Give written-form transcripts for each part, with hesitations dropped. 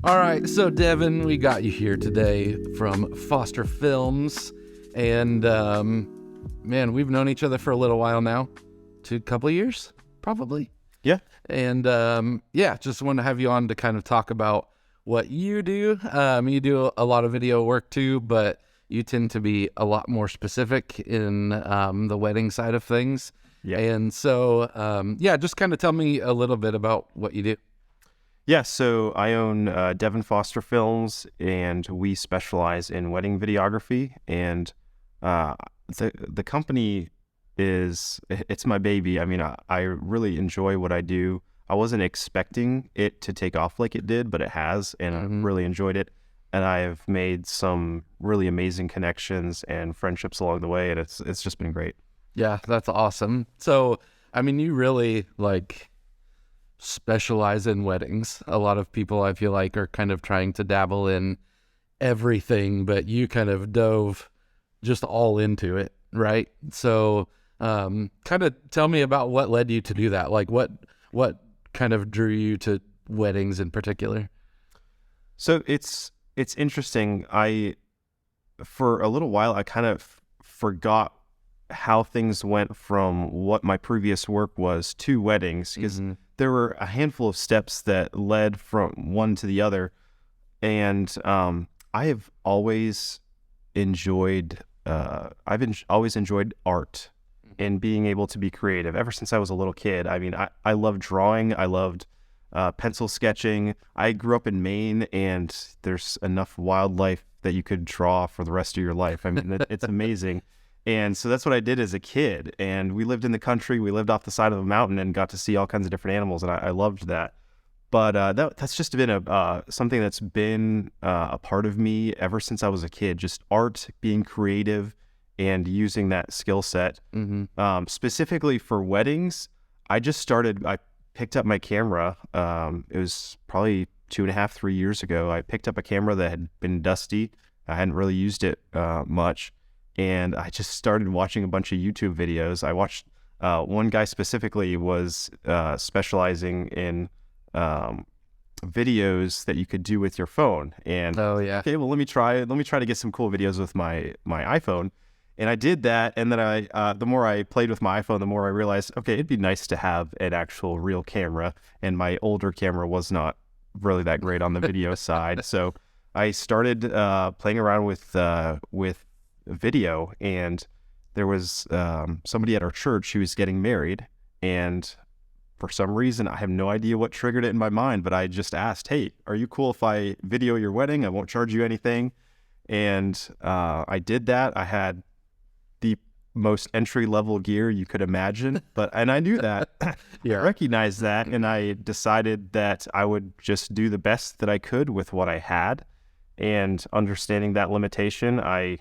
All right, so Devon, we got you here today from Foster Films, and man, we've known each other for a little while now, a couple of years, probably. Yeah. And yeah, just want to have you on to kind of talk about what you do. You do a lot of video work too, but you tend to be a lot more specific in the wedding side of things. Yeah. And so, yeah, just kind of tell me a little bit about what you do. Yeah, so I own Devon Foster Films, and we specialize in wedding videography. And the company it's my baby. I mean, I really enjoy what I do. I wasn't expecting it to take off like it did, but it has, and I've really enjoyed it. And I have made some really amazing connections and friendships along the way, and it's just been great. Yeah, that's awesome. So, I mean, you really specialize in weddings. A lot of people, I feel like, are kind of trying to dabble in everything, but you kind of dove just all into it, right? So kind of tell me about what led you to do that. Like what kind of drew you to weddings in particular? So it's interesting. For a little while, I kind of forgot how things went from what my previous work was to weddings, because there were a handful of steps that led from one to the other. And I have always enjoyed always enjoyed art and being able to be creative ever since I was a little kid. I mean, I loved drawing. I loved pencil sketching. I grew up in Maine, and there's enough wildlife that you could draw for the rest of your life. I mean, it's amazing. And so that's what I did as a kid. And we lived in the country. We lived off the side of a mountain and got to see all kinds of different animals. And I loved that. But that's just been something that's been a part of me ever since I was a kid. Just art, being creative, and using that skill set. Specifically for weddings, I picked up my camera. It was probably 2.5, 3 years ago. I picked up a camera that had been dusty. I hadn't really used it much. And I just started watching a bunch of YouTube videos. I watched one guy specifically was specializing in videos that you could do with your phone. And okay, well, let me try to get some cool videos with my iPhone. And I did that. And then the more I played with my iPhone, the more I realized, okay, it'd be nice to have an actual real camera. And my older camera was not really that great on the video side. So I started playing around with video, and there was somebody at our church who was getting married, and for some reason, I have no idea what triggered it in my mind, but I just asked, hey, are you cool if I video your wedding? I won't charge you anything. And I did that. I had the most entry-level gear you could imagine, and I knew that. Yeah. I recognized that, and I decided that I would just do the best that I could with what I had. And understanding that limitation, I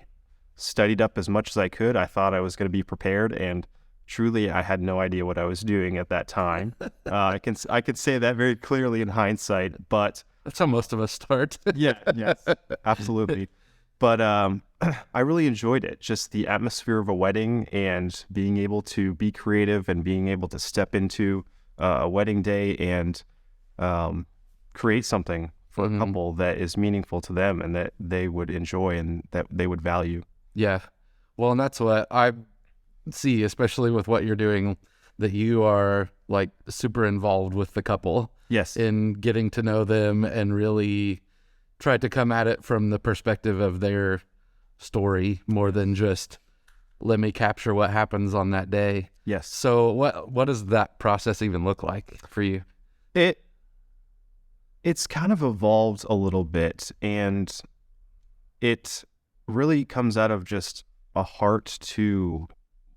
studied up as much as I could. I thought I was going to be prepared, and truly I had no idea what I was doing at that time. I could say that very clearly in hindsight, but that's how most of us start. Yes, absolutely. But I really enjoyed it, just the atmosphere of a wedding and being able to be creative and being able to step into a wedding day and create something for a couple that is meaningful to them and that they would enjoy and that they would value. Yeah. Well, and that's what I see, especially with what you're doing, that you are like super involved with the couple. Yes. In getting to know them and really try to come at it from the perspective of their story more than just let me capture what happens on that day. Yes. So what does that process even look like for you? It's kind of evolved a little bit, and it really comes out of just a heart to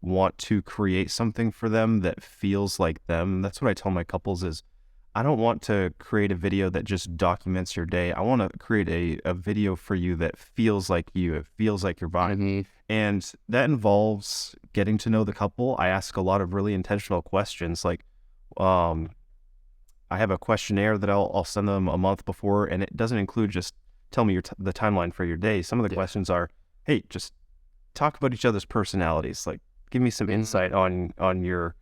want to create something for them that feels like them. That's what I tell my couples is I don't want to create a video that just documents your day. I want to create a video for you that feels like you. It feels like your vibe. And that involves getting to know the couple. I ask a lot of really intentional questions. Like, I have a questionnaire that I'll send them a month before, and it doesn't include just tell me the timeline for your day. Some of the questions are, hey, just talk about each other's personalities. Like, give me some insight on your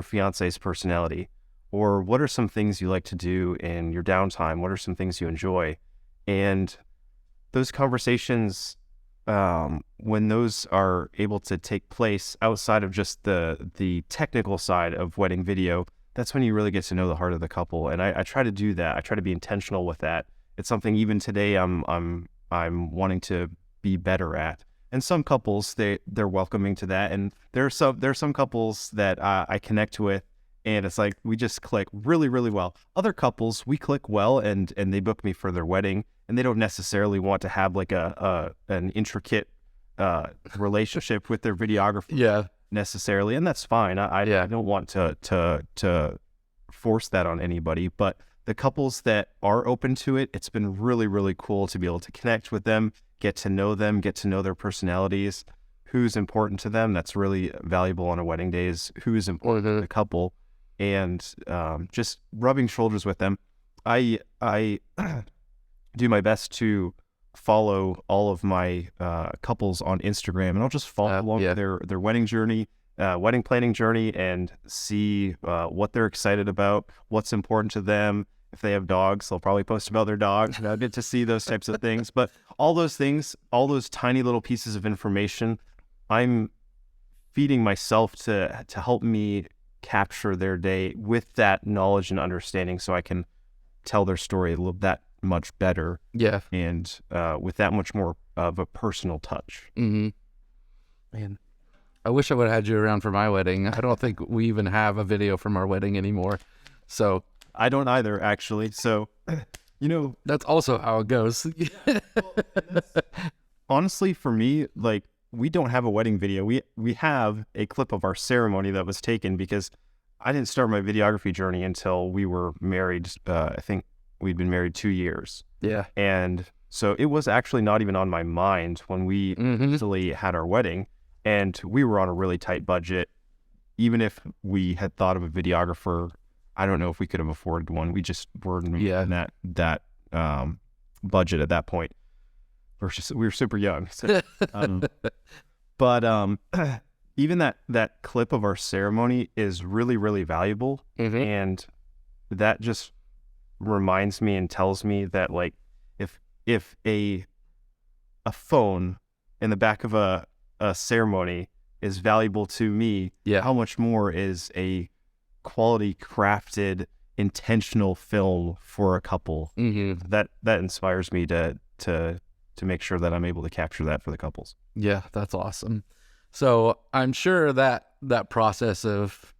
fiance's personality. or what are some things you like to do in your downtime? What are some things you enjoy? And those conversations, when those are able to take place outside of just the technical side of wedding video, that's when you really get to know the heart of the couple. And I try to do that. I try to be intentional with that. It's something even today I'm wanting to be better at. And some couples, they're welcoming to that. And there are some couples that I connect with, and it's like we just click really, really well. Other couples, we click well, and they book me for their wedding, and they don't necessarily want to have like an intricate relationship with their videographer necessarily, and that's fine. I don't want to force that on anybody, but the couples that are open to it, it's been really, really cool to be able to connect with them, get to know them, get to know their personalities, who's important to them. That's really valuable on a wedding day, is who is important to the couple, and just rubbing shoulders with them. I do my best to follow all of my couples on Instagram, and I'll just follow along their wedding journey, wedding planning journey, and see what they're excited about, what's important to them. If they have dogs, they'll probably post about their dogs, and I'll get to see those types of things. But all those things, all those tiny little pieces of information, I'm feeding myself to help me capture their day with that knowledge and understanding, so I can tell their story that much better. Yeah. And with that much more of a personal touch. Mm-hmm. Man, I wish I would have had you around for my wedding. I don't think we even have a video from our wedding anymore. So I don't either, actually. So, that's also how it goes. Honestly, for me, like, we don't have a wedding video. We have a clip of our ceremony that was taken, because I didn't start my videography journey until we were married. I think we'd been married 2 years. Yeah. And so it was actually not even on my mind when we initially had our wedding, and we were on a really tight budget. Even if we had thought of a videographer, I don't know if we could have afforded one. We just weren't in that budget at that point. We were super young. So, but even that clip of our ceremony is really, really valuable. And that just reminds me and tells me that, like, if a phone in the back of a ceremony is valuable to me, how much more is a quality crafted intentional film for a couple? That inspires me to make sure that I'm able to capture that for the couples. Yeah, that's awesome. So I'm sure that process of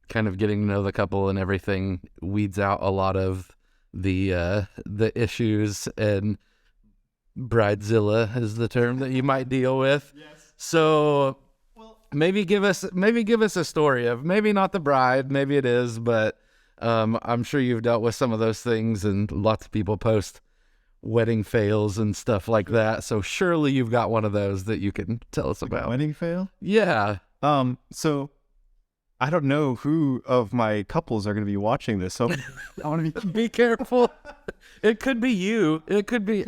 kind of getting to know the couple and everything weeds out a lot of the issues, and bridezilla is the term that you might deal with. Yes. So maybe give us a story of, maybe not the bride, maybe it is, but I'm sure you've dealt with some of those things, and lots of people post wedding fails and stuff like that. So surely you've got one of those that you can tell us about. Wedding fail? Yeah. So I don't know who of my couples are going to be watching this, so I want to be careful. It could be you. It could be,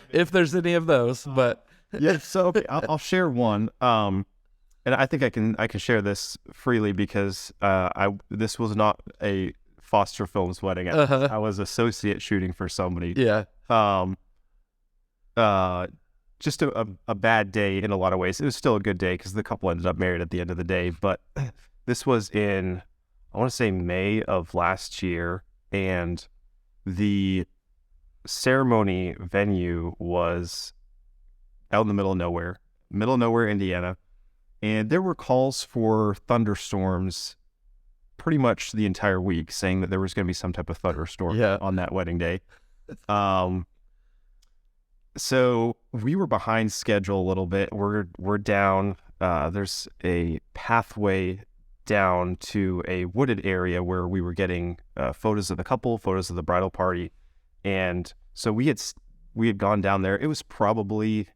if there's any of those. But yeah. So okay, I'll share one. And I think I can share this freely, because this was not a Foster Films wedding. I was associate shooting for somebody. Yeah. Just a bad day in a lot of ways. It was still a good day, because the couple ended up married at the end of the day. But this was in, I want to say, May of last year, and the ceremony venue was out in the middle of nowhere, Indiana. And there were calls for thunderstorms pretty much the entire week, saying that there was going to be some type of thunderstorm on that wedding day. So we were behind schedule a little bit. We're down. There's a pathway down to a wooded area where we were getting photos of the couple, photos of the bridal party, and so we had gone down there. It was probably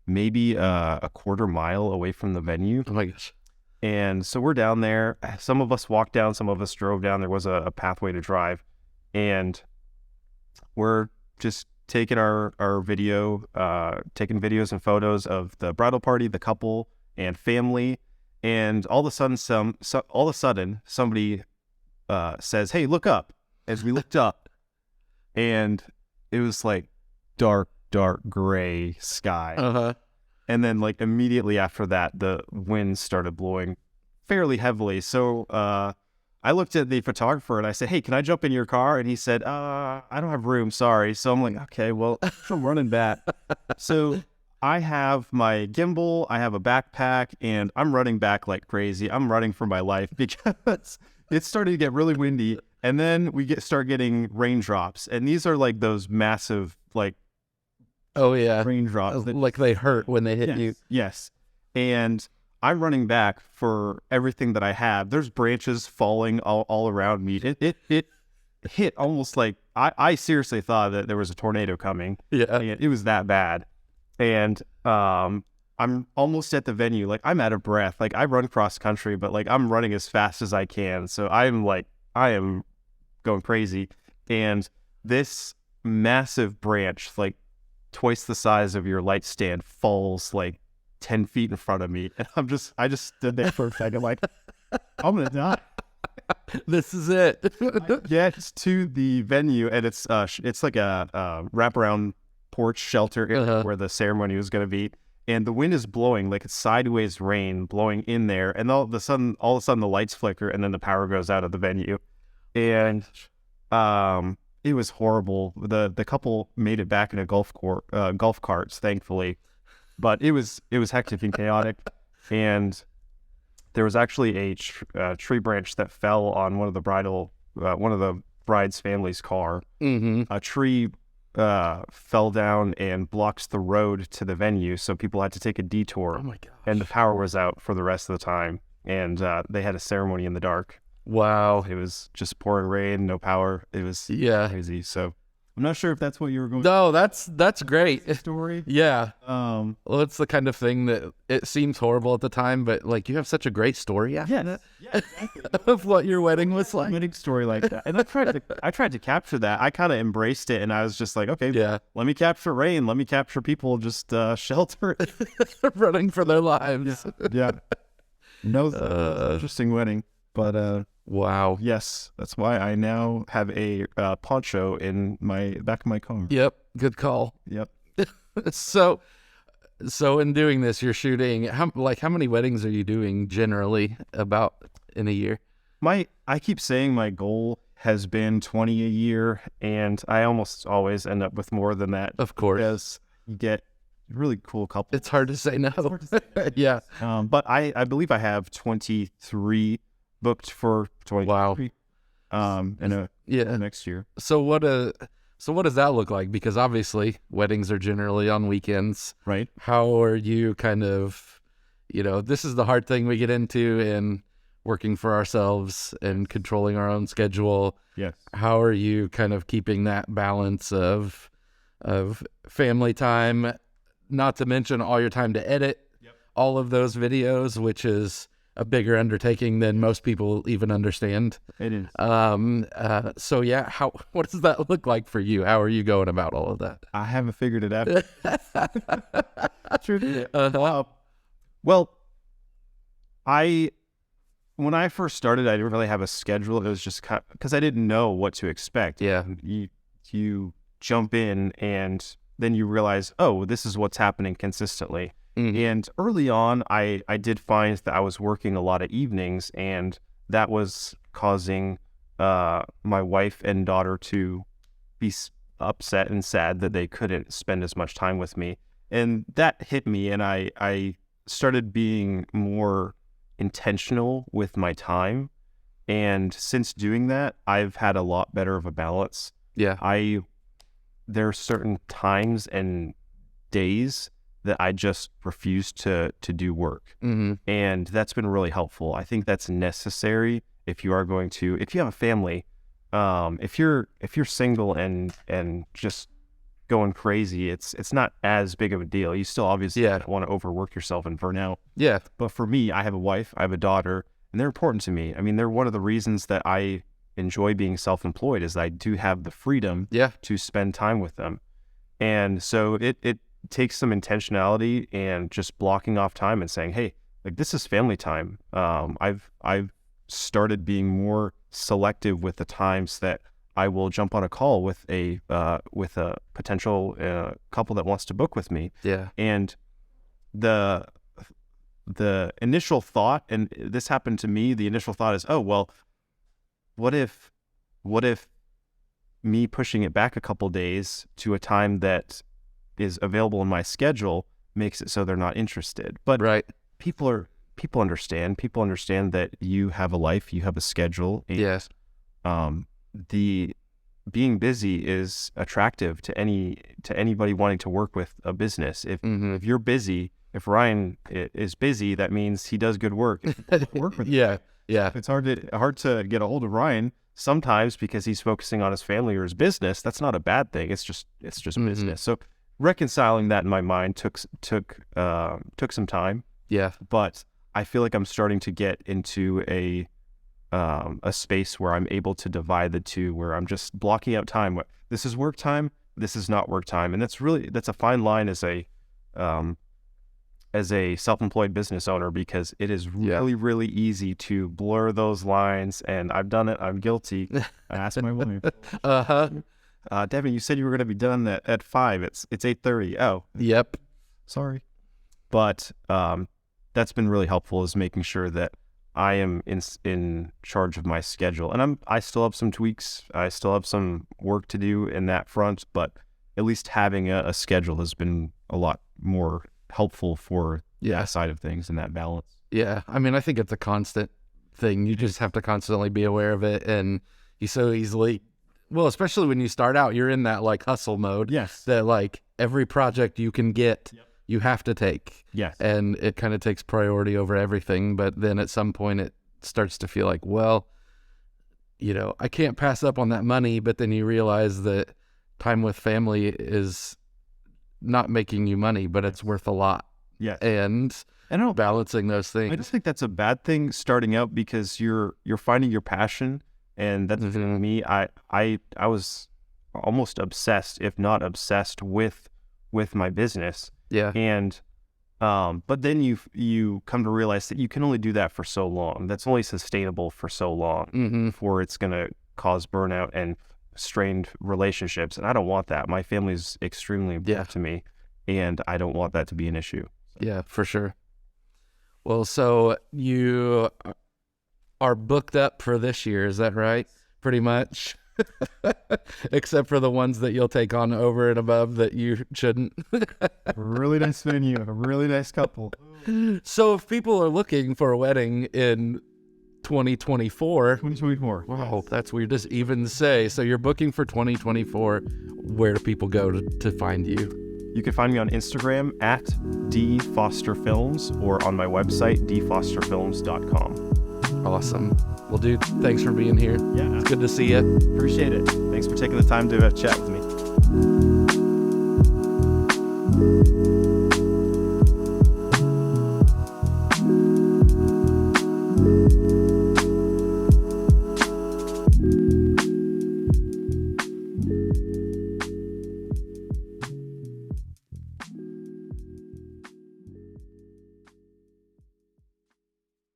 maybe a quarter mile away from the venue. Oh my gosh! And so we're down there. Some of us walked down, some of us drove down. There was a pathway to drive, and we're just taking our video, taking videos and photos of the bridal party, the couple, and family. And all of a sudden, somebody says, "Hey, look up." As we looked up, and it was like dark gray sky. And then like immediately after that, the wind started blowing fairly heavily. So I looked at the photographer and I said, "Hey, can I jump in your car?" And he said, "I don't have room, sorry." So I'm like, "Okay, well, I'm running back." So I have my gimbal, I have a backpack, and I'm running back like crazy. I'm running for my life because it started to get really windy. And then we start getting raindrops. And these are like those massive, like, oh yeah, raindrops. Like they hurt when they hit you. Yes. And I'm running back for everything that I have. There's branches falling all around me. It hit almost like, I seriously thought that there was a tornado coming. Yeah. It was that bad. And I'm almost at the venue. Like, I'm out of breath. Like, I run cross country, but like I'm running as fast as I can. So I am going crazy. And this massive branch, like twice the size of your light stand, falls like 10 feet in front of me. And I just stood there for a second like, I'm going to die. This is it. I get to the venue, and it's like a wraparound porch shelter where the ceremony was going to be. And the wind is blowing, like it's sideways rain blowing in there. And all of a sudden the lights flicker, and then the power goes out of the venue. And it was horrible. The couple made it back in a golf carts, thankfully. But it was hectic and chaotic. And there was actually a tree branch that fell on one of the bride's family's car. A tree fell down and blocks the road to the venue, so people had to take a detour. Oh my gosh. And the power was out for the rest of the time, and they had a ceremony in the dark. Wow. It was just pouring rain, no power. It was crazy. So I'm not sure if that's what you were going. No, that's great. Story. Yeah. Well, it's the kind of thing that it seems horrible at the time, but like you have such a great story after that. Yeah, exactly. Of what your wedding was like. Wedding story like that. And I tried to capture that. I kind of embraced it, and I was just like, okay, let me capture rain. Let me capture people just shelter running for their lives. Yeah. No, interesting wedding. But wow. Yes, that's why I now have a poncho in my back of my car. Yep. Good call. Yep. So in doing this, you're shooting how many weddings are you doing generally about in a year? I keep saying my goal has been 20 a year, and I almost always end up with more than that. Of course. Because you get really cool couples. It's hard to say no. Yeah. But I believe I have 23 booked for 2023. Wow. Next year. So what does that look like? Because obviously weddings are generally on weekends. Right. How are you kind of, this is the hard thing we get into in working for ourselves and controlling our own schedule. Yes. How are you kind of keeping that balance of family time, not to mention all your time to edit all of those videos, which is a bigger undertaking than most people even understand. It is. So yeah, what does that look like for you? How are you going about all of that? I haven't figured it out. True. Well, when I first started, I didn't really have a schedule. It was just because I didn't know what to expect. Yeah. You jump in, and then you realize, oh, this is what's happening consistently. Mm-hmm. And early on, I did find that I was working a lot of evenings, and that was causing my wife and daughter to be upset and sad that they couldn't spend as much time with me. And that hit me, and I started being more intentional with my time. And since doing that, I've had a lot better of a balance. Yeah. There are certain times and days that I just refuse to do work. Mm-hmm. And that's been really helpful. I think that's necessary if you have a family, if you're single and just going crazy, it's not as big of a deal. You still obviously don't want to overwork yourself and burn out. Yeah. But for me, I have a wife, I have a daughter, and they're important to me. I mean, they're one of the reasons that I enjoy being self-employed is I do have the freedom to spend time with them. And so it takes some intentionality and just blocking off time and saying, hey, like, this is family time. I've started being more selective with the times that I will jump on a call with a potential couple that wants to book with me. Yeah. And the initial thought, and this happened to me, the initial thought is, oh, well, what if me pushing it back a couple days to a time that is available in my schedule makes it so they're not interested. But Right. people understand that you have a life, you have a schedule. And, Yes. the being busy is attractive to anybody wanting to work with a business. If you're busy, if Ryan is busy, that means he does good work. Work with Yeah. Yeah. It's hard to get a hold of Ryan sometimes because he's focusing on his family or his business. That's not a bad thing. It's just business. So reconciling that in my mind took some time. Yeah. But I feel like I'm starting to get into a space where I'm able to divide the two, where I'm just blocking out time. This is work time. This is not work time, and that's a fine line as a self-employed business owner, because it is really, really easy to blur those lines. And I've done it. I'm guilty. I asked my wife. Devin, you said you were going to be done at 5. It's 8:30. Oh, Yep. sorry. But that's been really helpful, is making sure that I am in charge of my schedule. And I still have some tweaks. I still have some work to do in that front, but at least having a schedule has been a lot more helpful for that side of things and that balance. Yeah. I mean, I think it's a constant thing. You just have to constantly be aware of it. And you so easily, well, especially when you start out, you're in that like hustle mode. Yes. That like every project you can get, you have to take. Yes. And it kind of takes priority over everything. But then at some point it starts to feel like, well, I can't pass up on that money. But then you realize that time with family is not making you money, but it's worth a lot. Yeah. And balancing those things. I don't think that's a bad thing starting out, because you're finding your passion. And that's me. I was almost obsessed, if not obsessed, with my business. Yeah. And but then you come to realize that you can only do that for so long. That's only sustainable for so long before it's going to cause burnout and strained relationships. And I don't want that. My family is extremely important to me, and I don't want that to be an issue. Yeah, for sure. Well, so you are booked up for this year, is that right? Pretty much. Except for the ones that you'll take on over and above that you shouldn't. Really nice venue, a really nice couple. So if people are looking for a wedding in 2024. Wow, that's weird to even say. So you're booking for 2024. Where do people go to find you? You can find me on Instagram at dfosterfilms, or on my website, dfosterfilms.com. Awesome. Well, dude, thanks for being here. Yeah. It's good to see you. Appreciate it. Thanks for taking the time to chat with me.